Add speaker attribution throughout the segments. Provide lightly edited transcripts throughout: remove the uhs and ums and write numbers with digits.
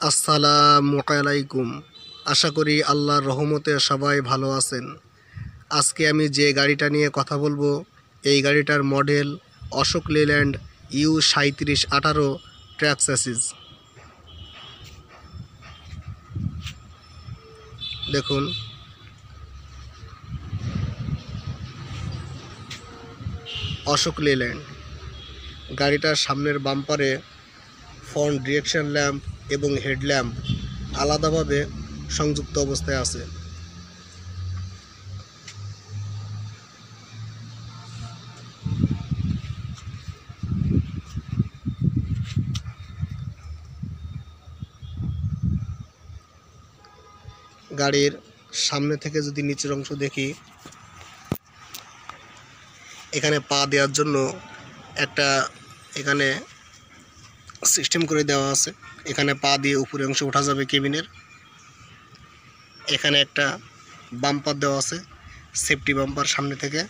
Speaker 1: আসসালামু আলাইকুম। আশা করি আল্লাহর রহমতে সবাই ভালো আছেন। আজকে আমি যে গাড়িটা নিয়ে কথা বলবো, এই গাড়িটার model Ashok Leyland U3718 track chassis. দেখুন, অশোক লেল্যান্ড গাড়িটার সামনের বাম্পারে ফ্রন্ট ডিরেকশন ল্যাম্প এবং হেডল্যাম্প আলাদাভাবে সংযুক্ত অবস্থায় আছে। গাড়ির সামনে থেকে যদি নিচের অংশ দেখি, এখানে পা দেওয়ার জন্য একটা এখানে সিস্টেম করে দেওয়া আছে। এখানে পা দিয়ে উপরে অংশ ওঠা যাবে কেবিনের। এখানে একটা বাম্পার দেওয়া আছে, সেফটি বাম্পার সামনে থেকে।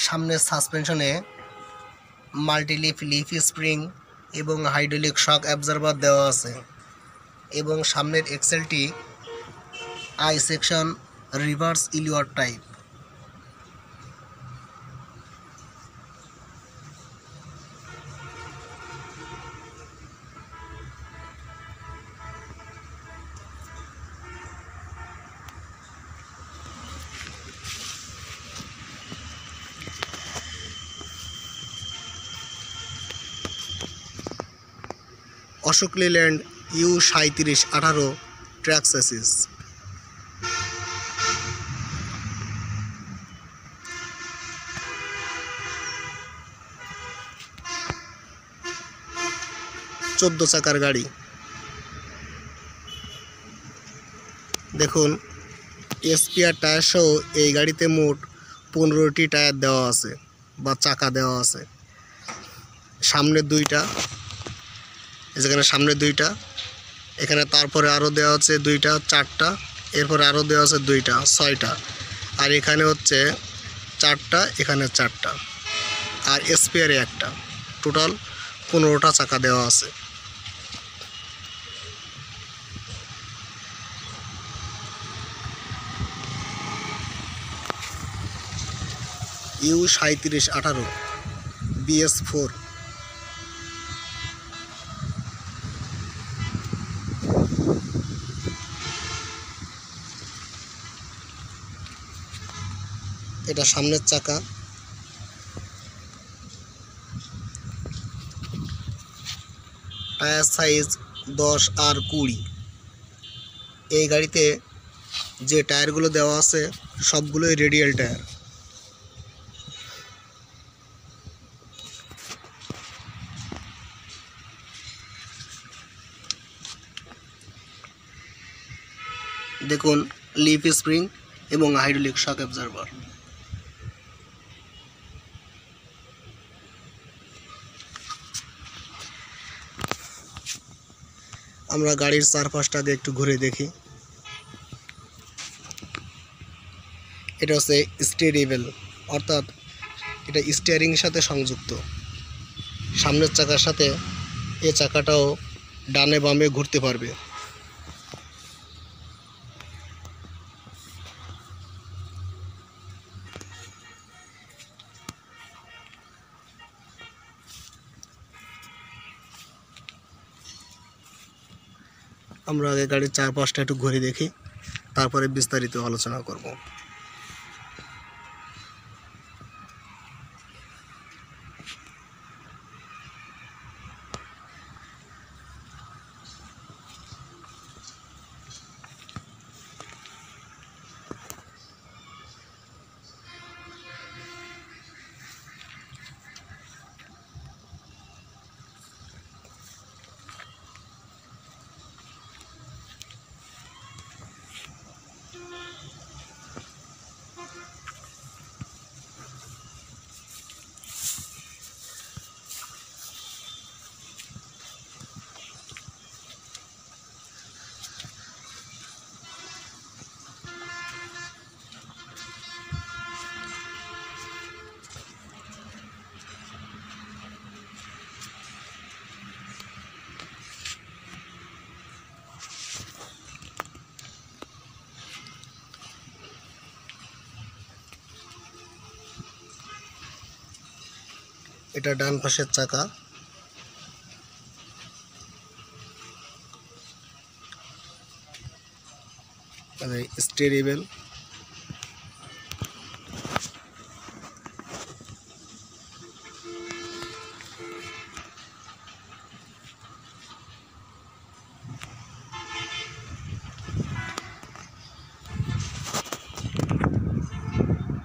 Speaker 1: সামনের সাসপেনশনে মাল্টিলিফ লিফ স্প্রিং এবং হাইড্রোলিক শক অ্যাবজর্বার দেওয়া আছে এবং সামনের এক্সেলটি I section reverse Elliot type. Ashok Leyland U3718 track chassis. চোদ্দ চাকার গাড়ি। দেখুন, স্পেয়ার টায়ার সহ এই গাড়িতে মোট 15টি টায়ার দেওয়া আছে বা চাকা দেওয়া আছে। সামনের দুইটা, যেখানে সামনের দুইটা, এখানে তারপরে আরও দেওয়া আছে দুইটা, চারটা, এরপরে আরও দেওয়া আছে দুইটা, 6টা, আর এখানে হচ্ছে 4টা, এখানে 4টা, আর স্পেয়ারে একটা, টোটাল 15টা চাকা দেওয়া আছে। U3718 BS4। এটা সামনের চাকা। টায়ার সাইজ 10 আর 20। এই গাড়িতে যে টায়ারগুলো দেওয়া আছে সবগুলোই রেডিয়াল টায়ার। দেখুন, লিফ স্প্রিং এবং হাইড্রোলিক শক অ্যাবজর্বার। আমরা গাড়ির চারপাশটাকে একটু ঘুরে দেখি। এটা হচ্ছে স্টিয়ারেবল, অর্থাৎ এটা স্টিয়ারিংয়ের সাথে সংযুক্ত। সামনের চাকার সাথে এই চাকাটাও ডানে বামে ঘুরতে পারবে। আমরা আগে গাড়ির চারপাশটা একটু ঘুরে দেখি, তারপরে বিস্তারিত আলোচনা করব। এটা ডান পাশের চাকা। স্টিয়ারিং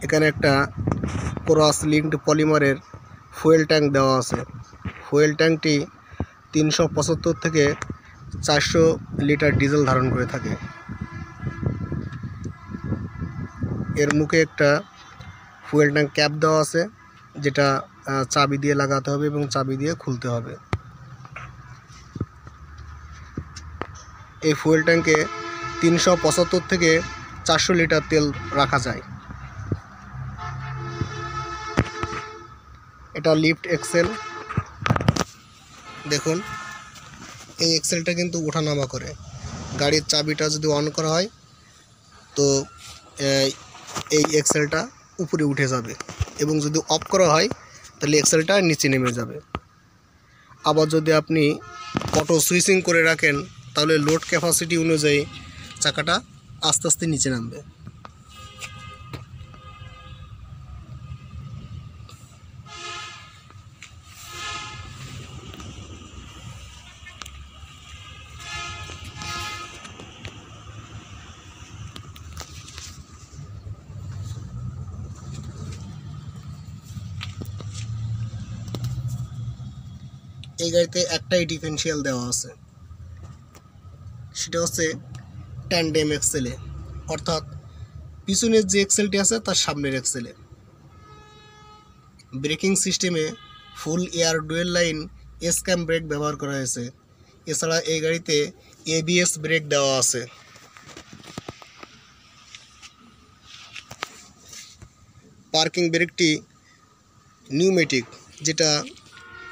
Speaker 1: এখানে একটা ক্রস লিঙ্কড পলিমারের ফুয়েল ট্যাঙ্ক দেওয়া আছে। ফুয়েল ট্যাঙ্কটি 375 থেকে 400 লিটার ডিজেল ধারণ করে থাকে। এর মুখে একটা ফুয়েল ট্যাঙ্ক ক্যাপ দেওয়া আছে, যেটা চাবি দিয়ে লাগাতে হবে এবং চাবি দিয়ে খুলতে হবে। এই ফুয়েল ট্যাঙ্কে 375 থেকে 400 লিটার তেল রাখা যায়। এটা লিফট এক্সেল। দেখুন, এই এক্সেলটা কিন্তু ওঠানামা করে। গাড়ির চাবিটা যদি অন করা হয় তো এই এক্সেলটা উপরে উঠে যাবে, এবং যদি অফ করা হয় তাহলে এক্সেলটা নিচে নেমে যাবে। আবার যদি আপনি অটো সুইচিং করে রাখেন তাহলে লোড ক্যাপাসিটি অনুযায়ী চাকাটা আস্তে আস্তে নিচে নামবে। এই গাড়িতে একটাই ডিফারেন্সিয়াল দেওয়া আছে, সেটা হচ্ছে ট্যান্ডেম এক্সেলে, অর্থাৎ পিছনের যে এক্সেলটি আছে তার সামনের এক্সেলে। ব্রেকিং সিস্টেমে full air dual line S cam brake ব্যবহার করা হয়েছে। এছাড়া এই গাড়িতে এবিএস ব্রেক দেওয়া আছে। পার্কিং ব্রেকটি নিউমেটিক, যেটা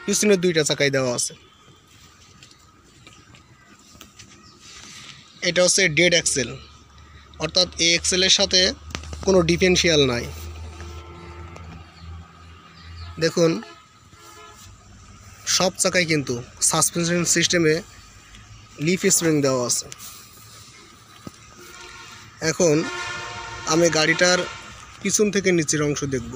Speaker 1: পিছনের দুইটা চাকায় দেওয়া আছে। এটা হচ্ছে ডেড এক্সেল, অর্থাৎ এই এক্সেলের সাথে কোনো ডিফারেন্সিয়াল নাই। দেখুন, সব চাকায় কিন্তু সাসপেনশন সিস্টেমে লিফ স্প্রিং দেওয়া আছে। এখন আমি গাড়িটার পিছন থেকে নিচের অংশ দেখব।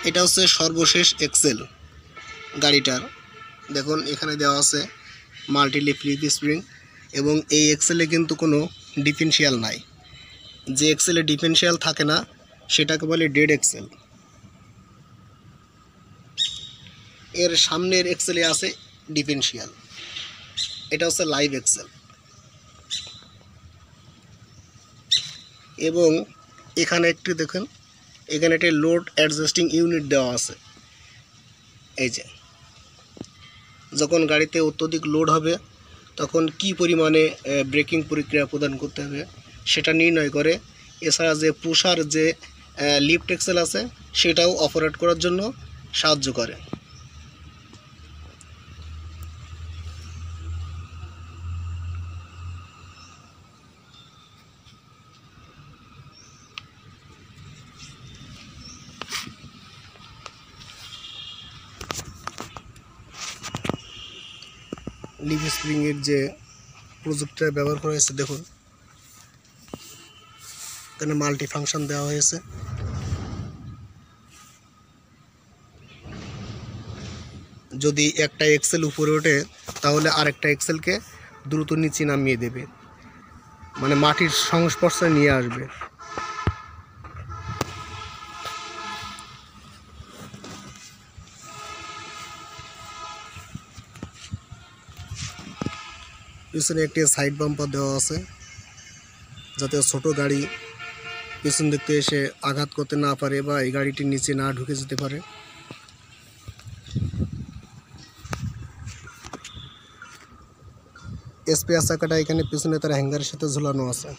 Speaker 1: এটা হচ্ছে সর্বশেষ এক্সেল গাড়িটার। দেখুন, এখানে দেওয়া আছে মাল্টি লিফ স্প্রিং, এবং এই এক্সেলে কিন্তু কোনো ডিফারেন্সিয়াল নাই। যে এক্সেলে ডিফারেন্সিয়াল থাকে না সেটাকে বলে ডেড এক্সেল। এর সামনের এক্সেলে আছে ডিফারেন্সিয়াল, এটা হচ্ছে লাইভ এক্সেল। এবং এখানে একটি দেখুন, এখানে একটি লোড অ্যাডজাস্টিং ইউনিট দেওয়া আছে। এই যে, যখন গাড়িতে অত্যধিক লোড হবে তখন কি পরিমাণে ব্রেকিং প্রক্রিয়া প্রদান করতে হবে সেটা নির্ণয় করে। এছাড়া যে পুশার যে লিফট এক্সেল আছে সেটাও অপারেট করার জন্য সাহায্য করে। লিফ স্প্রিংয়ের যে প্রযুক্তিটা ব্যবহার করা হয়েছে, দেখুন এখানে মাল্টি ফাংশন দেওয়া হয়েছে। যদি একটা এক্সেল উপরে ওঠে তাহলে আরেকটা এক্সেলকে দ্রুত নিচে নামিয়ে দেবে, মানে মাটির সংস্পর্শে নিয়ে আসবে। পিছনে একটি সাইড বাম্পার দেওয়া আছে, যাতে ছোট গাড়ি পিছন দিক থেকে এসে আঘাত করতে না পারে বা এই গাড়িটির নিচে না ঢুকে যেতে পারে। স্পেয়ার চাকাটা এখানে পিছনে তার হ্যাঙ্গারের সাথে ঝুলানো আছে।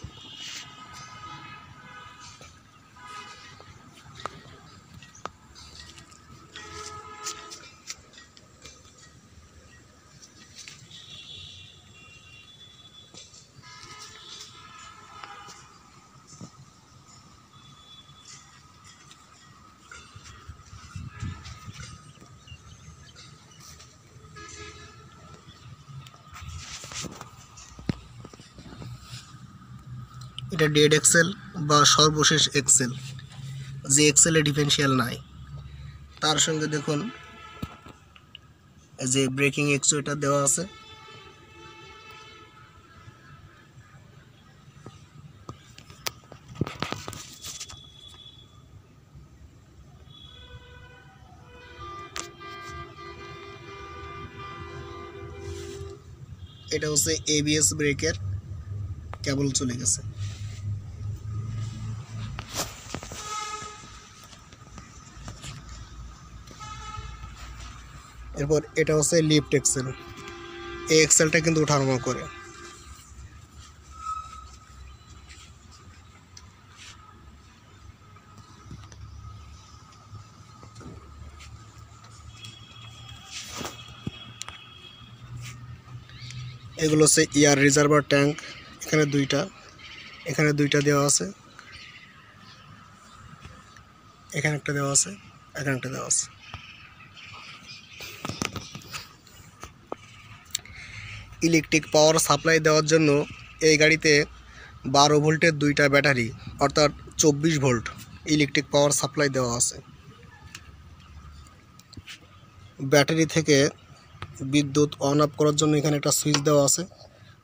Speaker 1: এটা ডেড এক্সেল বা সর্বশেষ এক্সেল, যে এক্সেলে ডিফারেন্সিয়াল নাই। তার সঙ্গে দেখুন যে ব্রেকিং এক্সুয়েটার দেওয়া আছে। এটা হচ্ছে এবিএস ব্রেকের কেবল চলে গেছে। এরপর এটা হচ্ছে লিফট এক্সেল, এই এক্সেলটা কিন্তু ওঠানামা করে। এগুলো হচ্ছে এয়ার রিজার্ভার ট্যাঙ্ক, এখানে দুইটা দেওয়া আছে, এখানে একটা দেওয়া আছে, এখানে একটা দেওয়া আছে। ইলেকট্রিক পাওয়ার সাপ্লাই দেওয়ার জন্য এই গাড়িতে 12 ভোল্টের দুইটা ব্যাটারি অর্থাৎ 24 ভোল্ট ইলেকট্রিক পাওয়ার সাপ্লাই দেওয়া আছে। ব্যাটারি থেকে বিদ্যুৎ অন অফ করার জন্য এখানে একটা সুইচ দেওয়া আছে।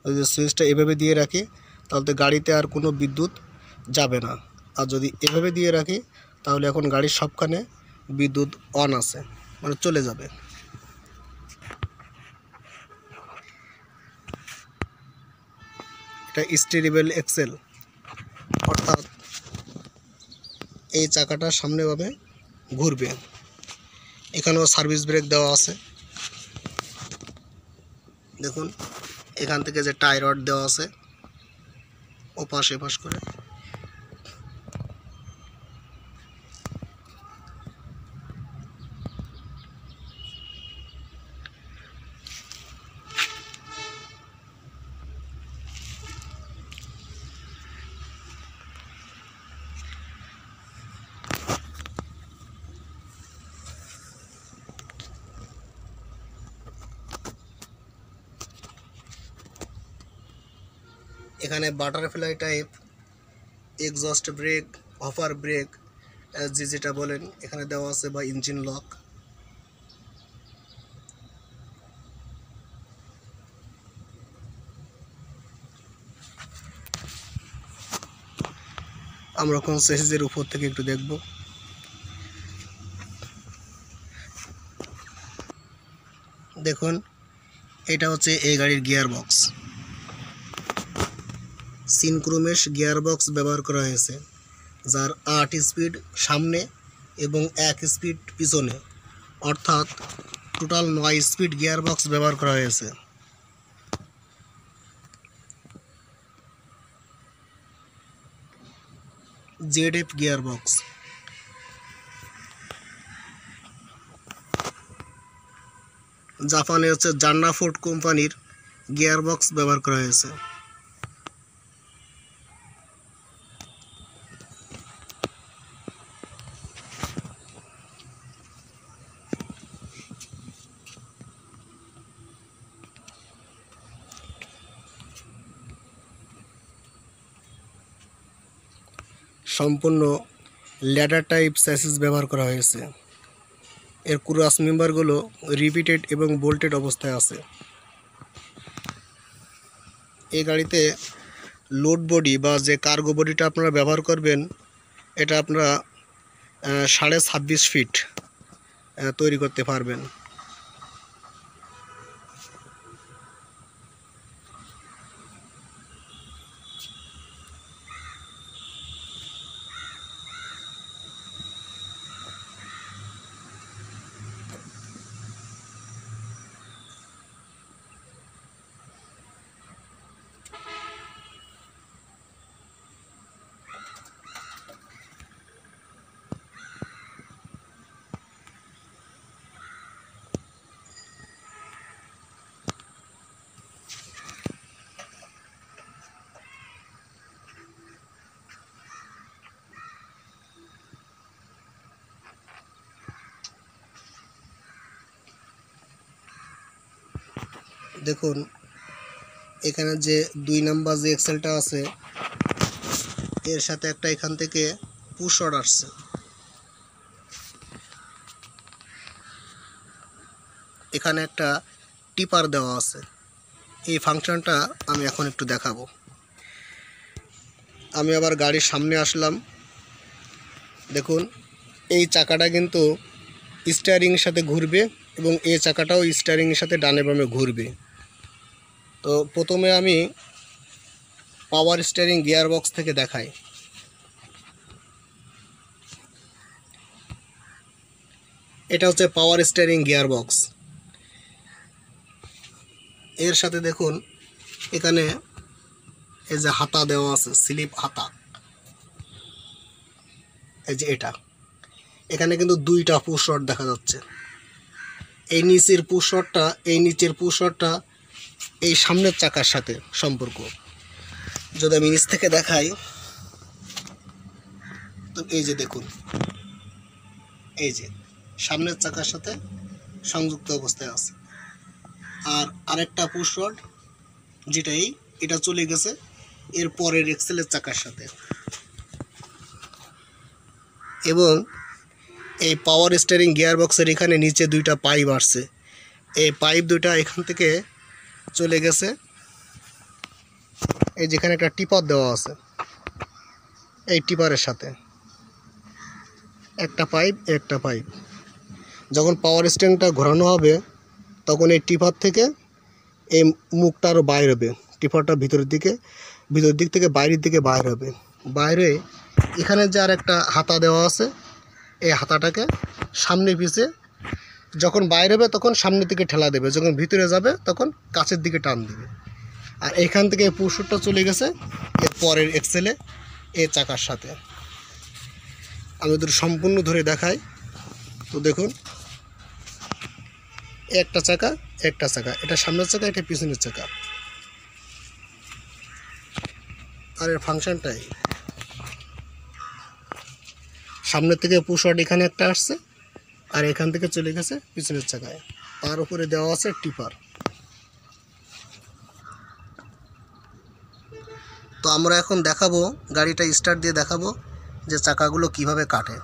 Speaker 1: যদি সুইচটা এভাবে দিয়ে রাখি তাহলে গাড়িতে আর কোনো বিদ্যুৎ যাবে না, আর যদি এভাবে দিয়ে রাখি তাহলে এখন গাড়ির সবখানে বিদ্যুৎ অন আছে, মানে চলে যাবে। এটা স্টিয়ারেবল এক্সেল, অর্থাৎ এই চাকাটা সামনেভাবে ঘুরবে। এখানেও সার্ভিস ব্রেক দেওয়া আছে। দেখুন এখান থেকে যে টাই রড দেওয়া আছে ওপাশ এপাশ করে। এখানে butterfly type exhaust brake, hopper brake যেটা বলেন এখানে দেওয়া আছে, বা ইঞ্জিন লক। আমরা কোন সেসের উপর থেকে একটু দেখব। দেখুন এটা হচ্ছে এই গাড়ির গিয়ার বক্স, সিনক্রোমেশ গিয়ার বক্স ব্যবহার করা হয়েছে, যার 8 স্পিড সামনে এবং 1 স্পিড পিছনে, অর্থাৎ টোটাল 9 স্পিড গিয়ার বক্স ব্যবহার করা হয়েছে। জেডএফ গিয়ার বক্স। জাপানে হচ্ছে জান্না ফোর্ড কোম্পানির গিয়ার বক্স ব্যবহার করা হয়েছে। সম্পূর্ণ ল্যাডার টাইপ স্যাসিস ব্যবহার করা হয়েছে। এর ক্রস মেম্বারগুলো রিপিটেড এবং বোল্টেড অবস্থায় আছে। এই গাড়িতে লোড বডি বা যে কার্গো বডিটা আপনারা ব্যবহার করবেন এটা আপনারা 26.5 ফিট তৈরি করতে পারবেন। দেখুন এখানে যে 2 নাম্বার যে এক্সেলটা আছে এর সাথে একটা এখান থেকে পুশ রড আসছে। এখানে একটা টিপার দেওয়া আছে। এই ফাংশনটা আমি এখন একটু দেখাবো। আমি আবার গাড়ির সামনে আসলাম। দেখুন এই চাকাটা কিন্তু স্টিয়ারিংয়ের সাথে ঘুরবে এবং এই চাকাটাও স্টিয়ারিংয়ের সাথে ডানে বামে ঘুরবে। তো প্রথমে আমি পাওয়ার স্টিয়ারিং গিয়ার বক্স থেকে দেখাই। এটা হচ্ছে পাওয়ার স্টিয়ারিং গিয়ার বক্স। এর সাথে দেখুন এখানে এই যে হাতা দেওয়া আছে, স্লিপ হাতা, এই যে এটা, এখানে কিন্তু দুইটা পুশ রড দেখা যাচ্ছে। এই নিচের পুশ রডটা এই সামনের চাকার সাথে সম্পর্ক। যদি আমি নিচ থেকে দেখাই তো এই যে দেখুন, এই যে সামনের চাকার সাথে সংযুক্ত অবস্থায় আছে। আর আরেকটা পুশ রড যেটা এটা চলে গেছে এর পরের এক্সেলের চাকার সাথে। এবং এই পাওয়ার স্টিয়ারিং গিয়ার বক্সের এখানে নিচে দুইটা পাইপ আসছে। এই পাইপ দুইটা এখান থেকে চলে গেছে এই যেখানে একটা টিপার দেওয়া আছে, এই টিপারের সাথে একটা পাইপ। যখন পাওয়ার স্টিয়ারিংটা ঘোরানো হবে তখন এই টিপার থেকে এই মুখটা আরও বাইর হবে। টিপারটা ভিতর দিক থেকে বাইরের দিকে বাইর হবে। বাইরে এখানে যে আর একটা হাতা দেওয়া আছে, এই হাতাটাকে সামনে পিছে যখন বাইরে হবে তখন সামনের দিকে ঠেলা দেবে, যখন ভিতরে যাবে তখন কাছের দিকে টান দেবে। আর এইখান থেকে পুশ রডটা চলে গেছে এর পরের এক্সেলে এই চাকার সাথে। আমি ওদের সম্পূর্ণ ধরে দেখাই। তো দেখুন একটা চাকা, এটা সামনের চাকা, এটা পিছনের চাকা। আর এর ফাংশনটাই সামনের থেকে পুশ রড এখানে একটা আসছে আর এখান থেকে চলে গেছে পিছনের চাকায়। তার উপরে দেওয়া আছে টিপার। তো আমরা এখন দেখাবো, গাড়িটা স্টার্ট দিয়ে দেখাবো যে চাকাগুলো কিভাবে কাটে।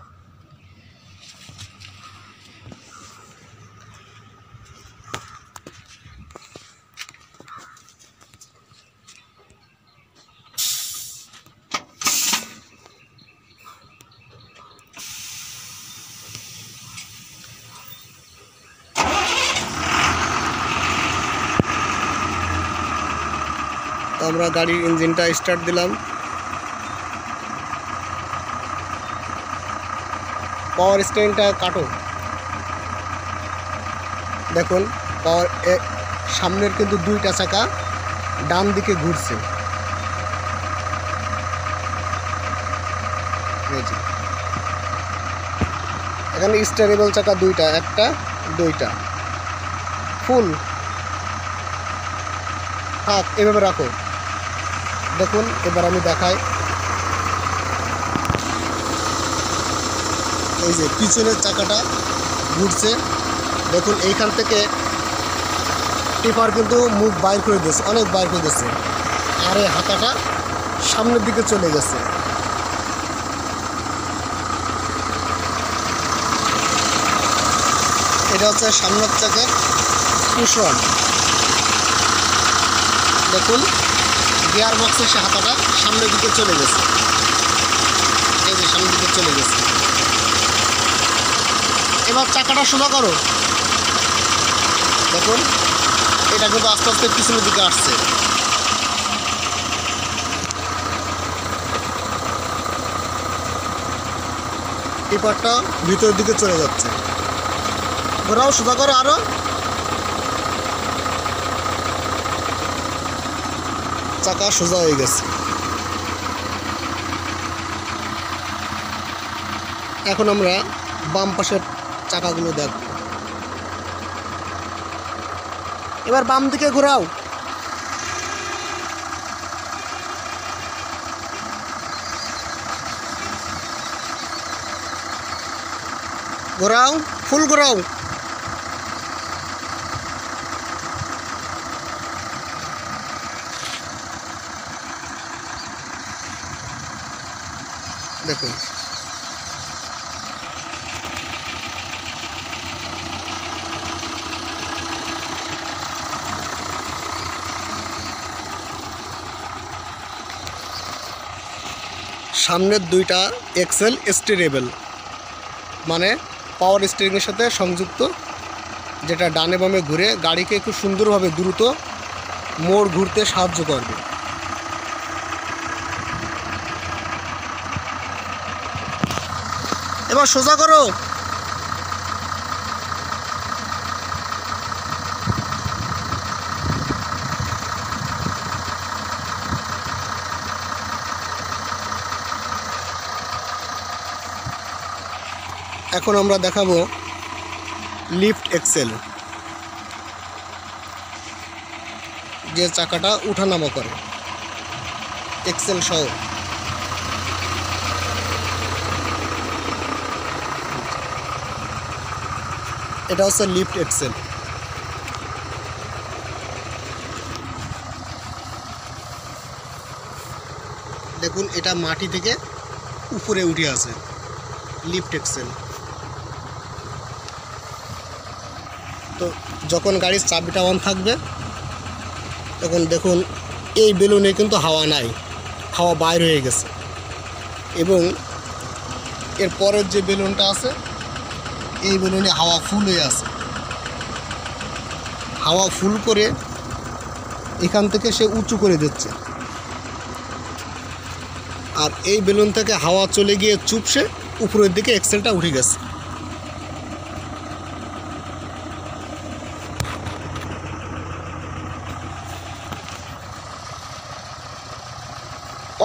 Speaker 1: তো আমরা গাড়ির ইঞ্জিনটা স্টার্ট দিলাম। পাওয়ার স্টিয়ারিংটা কাটো। দেখুন সামনের কিন্তু দুইটা চাকা ডান দিকে ঘুরছে। এখানে স্টেয়ারেবল চাকা দুইটা, একটা দুইটা ফুল থাক, এভাবে রাখো। দেখুন এবার আমি দেখাই। এই যে পিছনের চাকাটা ঘুরছে, দেখুন এইখান থেকে টিপার কিন্তু মুখ বাইর করে দিয়েছে, অনেক বাইর করে দিয়েছে। আর এই হাতাটা সামনের দিকে চলে গেছে। এটা হচ্ছে সামনের চাকার পুশ রড। দেখুন গিয়ার বক্সের সে হাতাটা সামনের দিকে চলে গেছে, এই যে সামনের দিকে চলে গেছে। এবার চাকাটা সোজা করো। দেখুন এটা কিন্তু আস্তে আস্তে পিছনের দিকে আসছে। টিপারটা ভিতরের দিকে চলে যাচ্ছে। ঘোরাও, সোজা করো আরো। চাকা সোজা হয়ে গেছে। এখন আমরা বাম পাশের চাকাগুলো দেখব। এবার বাম দিকে ঘোরাও। ঘোরাও, ফুল ঘোরাও। দেখুন সামনের দুইটা এক্সেল স্টিয়ারেবল, মানে পাওয়ার স্টিয়ারিংয়ের সাথে সংযুক্ত, যেটা ডানে বামে ঘুরে গাড়িকে খুব সুন্দরভাবে দ্রুত মোড় ঘুরতে সাহায্য করবে। এবার সোজা করো। এখন আমরা দেখাবো লিফট এক্সেল, যে চাকাটা উঠানামা করে এক্সেল সহ। এটা হচ্ছে লিফট এক্সেল। দেখুন এটা মাটি থেকে উপরে উঠে আছে, লিফট এক্সেল। তো যখন গাড়ির চাবিটা অন থাকবে তখন দেখুন এই বেলুনে কিন্তু হাওয়া নাই, হাওয়া বাইর হয়ে গেছে। এবং এর পরের যে বেলুনটা আছে এই বেলুনে হাওয়া ফুল হয়ে আছে। হাওয়া ফুল করে এখান থেকে সে উঁচু করে দিচ্ছে, আর এই বেলুন থেকে হাওয়া চলে গিয়ে চুপসে উপরের দিকে এক্সেলটা উঠে গেছে।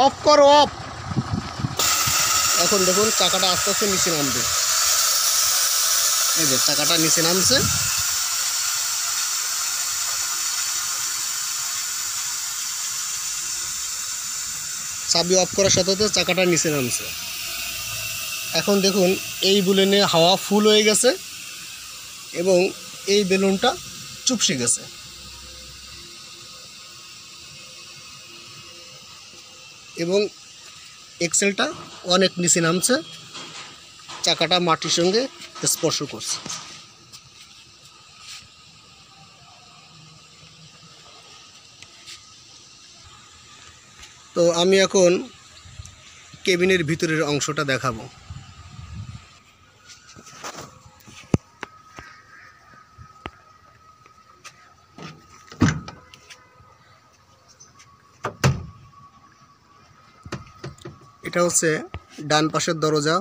Speaker 1: অফ করো, অফ। এখন দেখুন চাকাটা আস্তে আস্তে নিচে নামবে। এই যে চাকাটা নিচে নামছে। চাবি অফ করার সাথে সাথে চাকাটা নিচে নামছে। এখন দেখুন এই বেলুনে হাওয়া ফুল হয়ে গেছে এবং এই বেলুনটা চুপসে গেছে। এবং এক্সেলটা অনেক নিচে নামছে, চাকাটা মাটির সঙ্গে স্পর্শ করছে। তো আমি এখন কেবিনের ভিতরের অংশটা দেখাবো। এটা হচ্ছে ডান পাশের দরজা।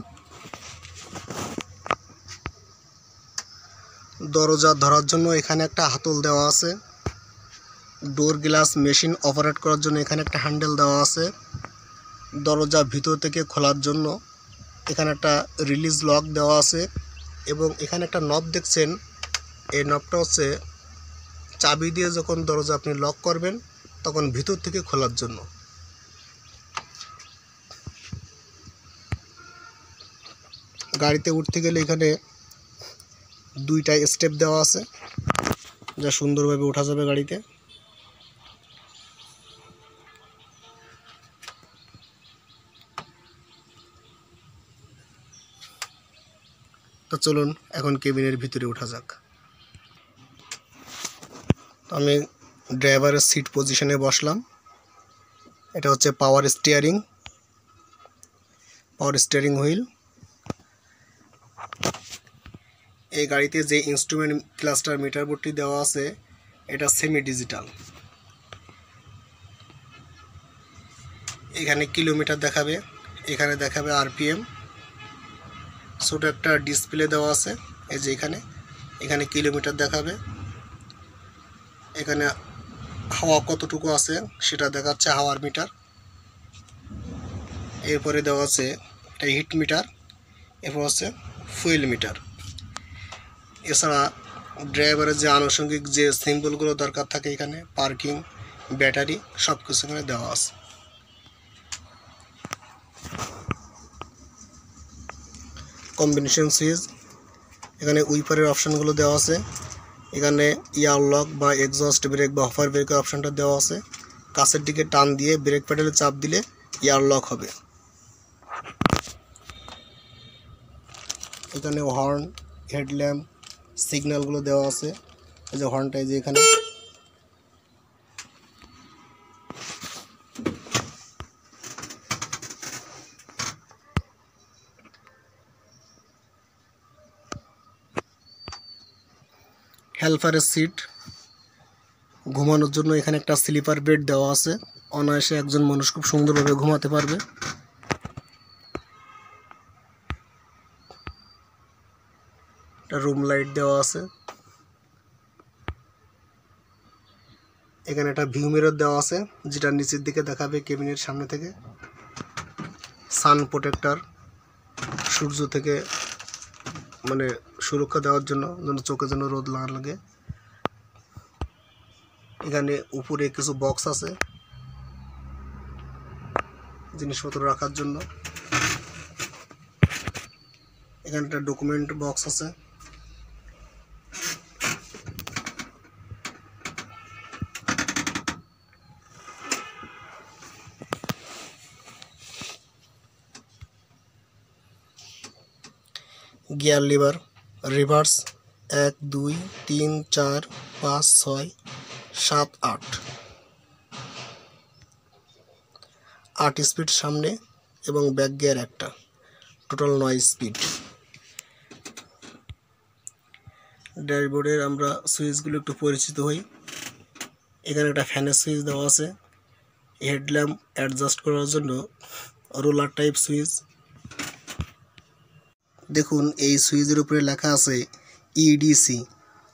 Speaker 1: দরজা ধরার জন্য এখানে একটা হাতল দেওয়া আছে। ডোর গ্লাস মেশিন অপারেট করার জন্য এখানে একটা হ্যান্ডেল দেওয়া আছে। দরজা ভিতর থেকে খোলার জন্য এখানে একটা রিলিজ লক দেওয়া আছে এবং এখানে একটা নব দেখছেন, এই নবটা হচ্ছে চাবি দিয়ে যখন দরজা আপনি লক করবেন তখন ভিতর থেকে খোলার জন্য। গাড়িতে উঠতে গেলে এখানে দুইটা স্টেপ দেওয়া আছে, যা সুন্দরভাবে ওঠা যাবে গাড়িতে। তো চলুন এখন কেবিনের ভিতরে ওঠা যাক। আমি ড্রাইভারের সিট পজিশনে বসলাম। এটা হচ্ছে পাওয়ার স্টিয়ারিং হুইল। এই গাড়িতে যে ইনস্ট্রুমেন্ট ক্লাস্টার মিটার বোর্ডটি দেওয়া আছে এটা সেমি ডিজিটাল। এখানে কিলোমিটার দেখাবে, এখানে দেখাবে আরপিএম। ছোট একটা ডিসপ্লে দেওয়া আছে, এই যে এখানে কিলোমিটার দেখাবে। এখানে হাওয়া কতটুকু আছে সেটা দেখাচ্ছে হাওয়ার মিটার। এরপরে দেওয়া আছে এটা হিট মিটার, এরপর হচ্ছে ফুয়েল মিটার। এছাড়া ড্রাইভারের যে আনুষঙ্গিক যে সিম্বলগুলো দরকার থাকে এখানে পার্কিং, ব্যাটারি সব কিছু এখানে দেওয়া আছে। কম্বিনেশন সুইচ, এখানে উইপারের অপশানগুলো দেওয়া আছে। এখানে ইয়ার লক বা এক্সস্ট ব্রেক বা হপার ব্রেকের অপশানটা দেওয়া আছে। কাছের দিকে টান দিয়ে ব্রেক প্যাডেলে চাপ দিলে ইয়ার লক হবে। এখানে হর্ন, হেডল্যাম্প, সিগন্যালগুলো দেওয়া আছে। এই যে হর্নটা, এই যে এখানে হেল্পারের সিট, ঘুমানোর জন্য এখানে একটা স্লিপার বেড দেওয়া আছে, অনায়াসে একজন মানুষ খুব সুন্দরভাবে ঘুমাতে পারবে। একটা রুম লাইট দেওয়া আছে। এখানে একটা ভিউ মিরর দেওয়া আছে, যেটা নিচের দিকে দেখাবে কেবিনের সামনে থেকে। সান প্রোটেক্টর, সূর্য থেকে মানে সুরক্ষা দেওয়ার জন্য, যেন চোখে যেন রোদ না লাগে। এখানে উপরে কিছু বক্স আছে জিনিসপত্র রাখার জন্য। এখানে একটা ডকুমেন্ট বক্স আছে। গিয়ার লিভার, রিভার্স 1 2 3 4 5 6 7 8 8 স্পিড সামনে এবং ব্যাক গিয়ার একটা, টোটাল 9 স্পিড। ড্যাশবোর্ডের আমরা সুইচগুলো একটু পরিচিত হই। এখানে একটা ফ্যানের সুইচ দেওয়া আছে, হেডল্যাম্প অ্যাডজাস্ট করার জন্য রোলার টাইপ সুইচ। দেখুন এই সুইচের উপরে লেখা আছে ইডিসি,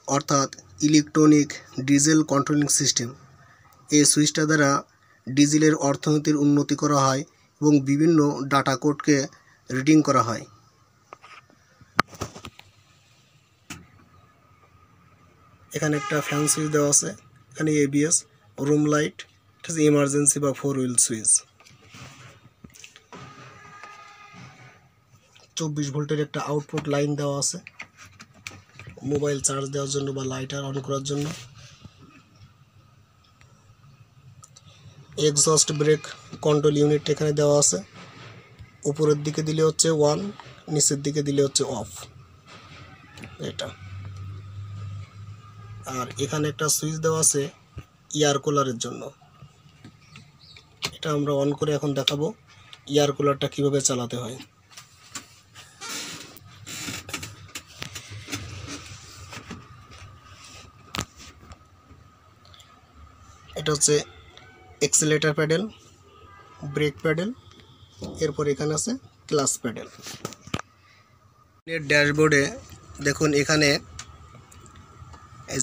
Speaker 1: অর্থাৎ ইলেকট্রনিক ডিজেল কন্ট্রোলিং সিস্টেম। এই সুইচটা দ্বারা ডিজেলের অর্থনীতির উন্নতি করা হয় এবং বিভিন্ন ডাটা কোডকে রিডিং করা হয়। এখানে একটা ফ্যান সুইচ দেওয়া আছে। এখানে এবিএস, রুম লাইট, এটা হচ্ছে ইমার্জেন্সি বা 4 হুইল সুইচ। 24 ভোল্টের একটা আউটপুট লাইন দেওয়া আছে মোবাইল চার্জ দেওয়ার জন্য বা লাইটার অন করার জন্য। এক্সস্ট ব্রেক কন্ট্রোল ইউনিট এখানে দেওয়া আছে। উপরের দিকে দিলে হচ্ছে 1, নিচের দিকে দিলে হচ্ছে অফ, এটা। আর এখানে একটা সুইচ দেওয়া আছে এয়ার কুলারের জন্য। এটা আমরা অন করে এখন দেখাবো এয়ার কুলারটা কিভাবে চালাতে হয়। এটা হচ্ছে এক্সেলেটর প্যাডেল, ব্রেক প্যাডেল, এরপর এখানে আছে ক্লাচ প্যাডেল। এর ড্যাশবোর্ডে দেখুন এখানে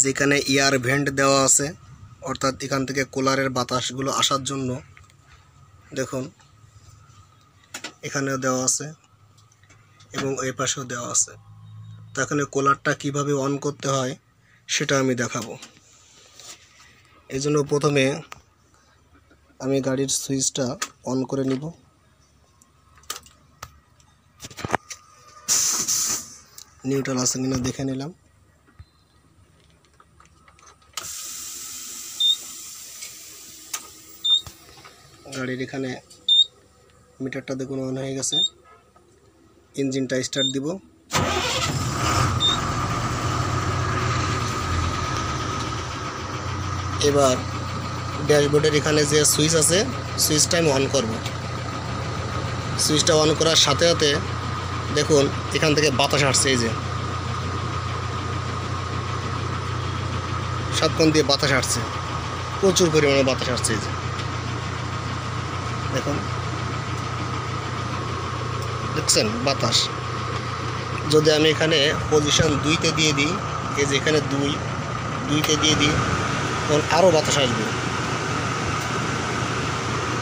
Speaker 1: যেখানে এয়ার ভেন্ট দেওয়া আছে, অর্থাৎ এখান থেকে কুলারের বাতাসগুলো আসার জন্য দেখুন এখানেও দেওয়া আছে এবং এই পাশেও দেওয়া আছে। তো এখানে কুলারটা কিভাবে অন করতে হয় সেটা আমি দেখাবো। এই জন্য প্রথমে আমি গাড়ির সুইচটা অন করে নিব। নিউট্রাল আছে কিনা দেখে নিলাম। গাড়ির এখানে মিটারটা দেখুন অন হয়ে গেছে। ইঞ্জিনটা স্টার্ট দিব। এবার ড্যাশবোর্ডের এখানে যে সুইচ আছে, সুইচটা আমি অন করব। সুইচটা অন করার সাথে সাথে দেখুন এখান থেকে বাতাস আসছে। এই যে সবক্ষণ দিয়ে বাতাস আসছে, প্রচুর পরিমাণে বাতাস আসছে। এই যে দেখুন, দেখছেন বাতাস। যদি আমি এখানে পজিশন 2-তে দিয়ে দিই, এই যে এখানে 2-তে দিয়ে দিই, তখন আরও বাতাস আসবে।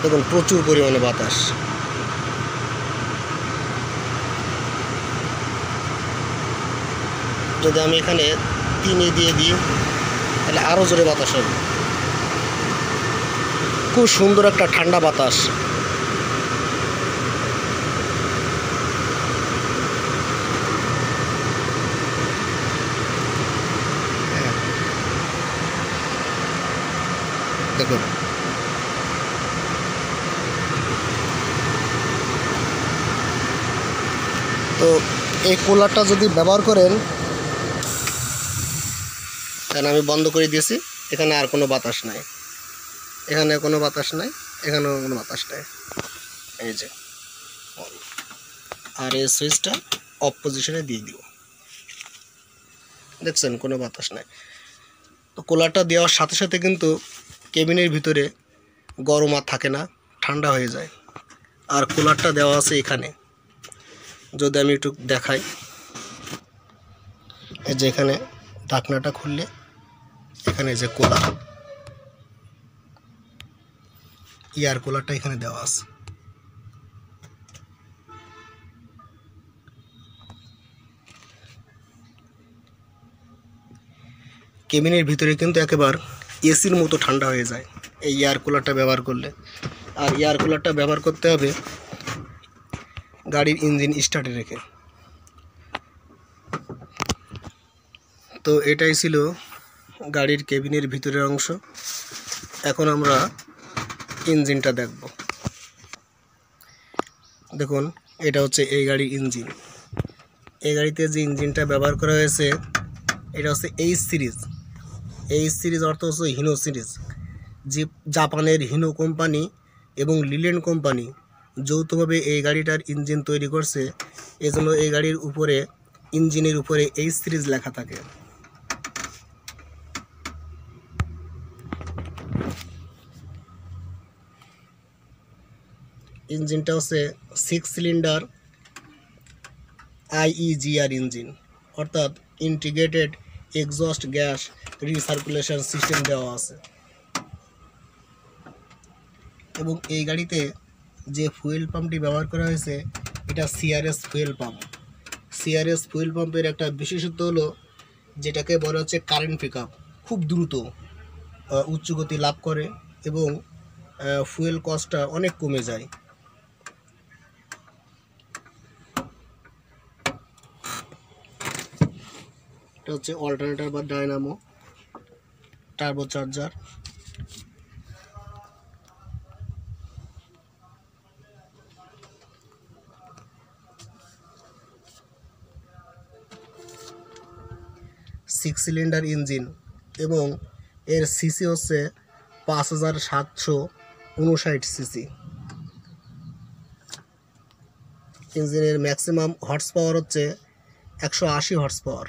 Speaker 1: দেখুন প্রচুর পরিমাণে বাতাস। যদি আমি এখানে 3-এ দিয়ে দিই তাহলে আরও জোরে বাতাস হবে। খুব সুন্দর একটা ঠান্ডা বাতাস। দেখুন তো এই কুলারটা যদি ব্যবহার করেন, তাহলে আমি বন্ধ করে দিয়েছি, এখানে আর কোনো বাতাস নাই, এখানে কোনো বাতাস নাই, এখানেও কোনো বাতাস নাই, এই যে। আর এই সুইচটা অফ পজিশনে দিয়ে দিব, দেখছেন কোনো বাতাস নাই। তো কুলারটা দেওয়ার সাথে সাথে কিন্তু কেবিনের ভিতরে গরম আর থাকে না, ঠান্ডা হয়ে যায়। আর কুলারটা দেওয়া আছে এখানে, যদি আমি একটু দেখাই, এই যে এখানে ঢাকনাটা খুললে এখানে যে কুলার, এয়ার কুলারটা এখানে দেওয়া আছে। কেবিনের ভিতরে কিন্তু একেবারে এসির মতো ঠান্ডা হয়ে যায় এই এয়ার কুলারটা ব্যবহার করলে। আর এয়ার কুলারটা ব্যবহার করতে হবে গাড়ির ইঞ্জিন স্টার্টে রেখে। তো এটাই ছিল গাড়ির কেবিনের ভিতরের অংশ। এখন আমরা ইঞ্জিনটা দেখব। দেখুন, এটা হচ্ছে এই গাড়ির ইঞ্জিন। এই গাড়িতে যে ইঞ্জিনটা ব্যবহার করা হয়েছে এটা হচ্ছে এইচ সিরিজ। এইচ সিরিজ অর্থ হচ্ছে হিনো সিরিজ। যে জাপানের হিনো কোম্পানি এবং লিল্যান্ড কোম্পানি যৌথভাবে এই গাড়িটার ইঞ্জিন তৈরি করছে, এজন্য এই গাড়ির উপরে, ইঞ্জিনের উপরে এইচ সিরিজ লেখা থাকে। ইঞ্জিনটা হচ্ছে 6 সিলিন্ডার IEGR ইঞ্জিন, অর্থাৎ integrated exhaust gas recirculation system দেওয়া আছে। এবং এই গাড়িতে যে ফুয়েল পাম্পটি ব্যবহার করা হয়েছে এটা CRS fuel pump. CRS fuel পাম্পের একটা বিশেষত্ব হলো যেটাকে বলা হচ্ছে কারেন্ট পিকআপ, খুব দ্রুত উচ্চ গতি লাভ করে এবং ফুয়েল কস্টটা অনেক কমে যায়। এটা হচ্ছে অল্টারনেটর বা Dynamo turbo charger. Six cylinder engine এবং এর সিসি হচ্ছে 5759 সিসি। ইঞ্জিনের ম্যাক্সিমাম হর্স পাওয়ার হচ্ছে 180 হর্স পাওয়ার।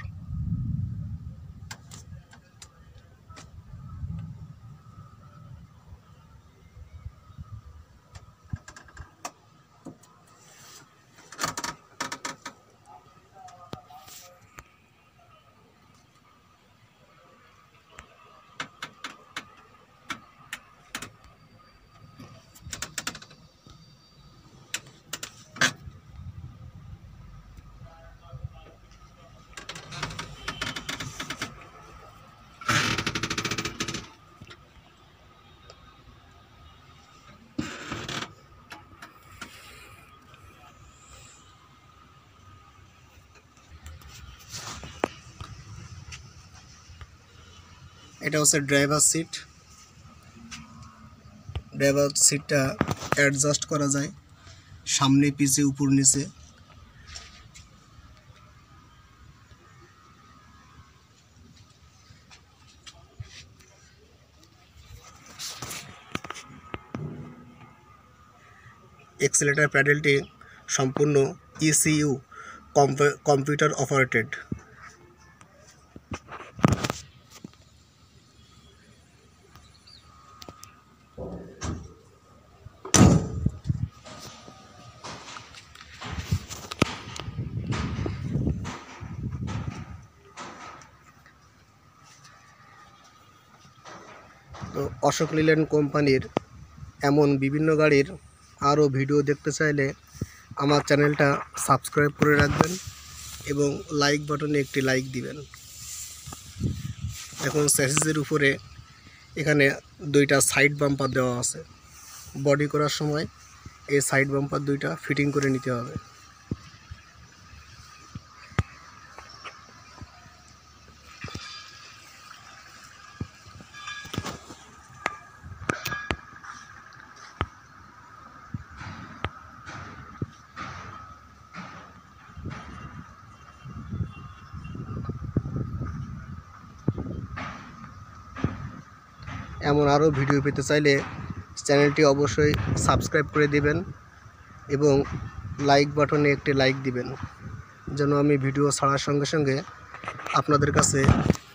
Speaker 1: এটা হচ্ছে ড্রাইভার সিট। ড্রাইভার সিটটা অ্যাডজাস্ট করা যায় সামনে পিছে উপর নিচে। এক্সেলেটর প্যাডেলটি সম্পূর্ণ ECU কম্পিউটার অপারেটেড। তো অশোক লেল্যান্ড কোম্পানির এমন বিভিন্ন গাড়ির আরও ভিডিও দেখতে চাইলে আমার চ্যানেলটা সাবস্ক্রাইব করে রাখবেন এবং লাইক বাটনে একটি লাইক দিবেন। এখন স্যাসিসের উপরে এখানে দুইটা সাইড বাম্পার দেওয়া আছে। বডি করার সময় এই সাইড বাম্পার দুইটা ফিটিং করে নিতে হবে। এমন আরও ভিডিও পেতে চাইলে চ্যানেলটি অবশ্যই সাবস্ক্রাইব করে দিবেন এবং লাইক বাটনে একটি লাইক দিবেন, যেন আমি ভিডিও ছাড়ার সঙ্গে সঙ্গে আপনাদের কাছে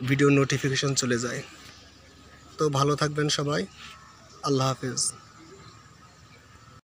Speaker 1: ভিডিও নোটিফিকেশন চলে যায়। তো ভালো থাকবেন সবাই, আল্লাহ হাফেজ।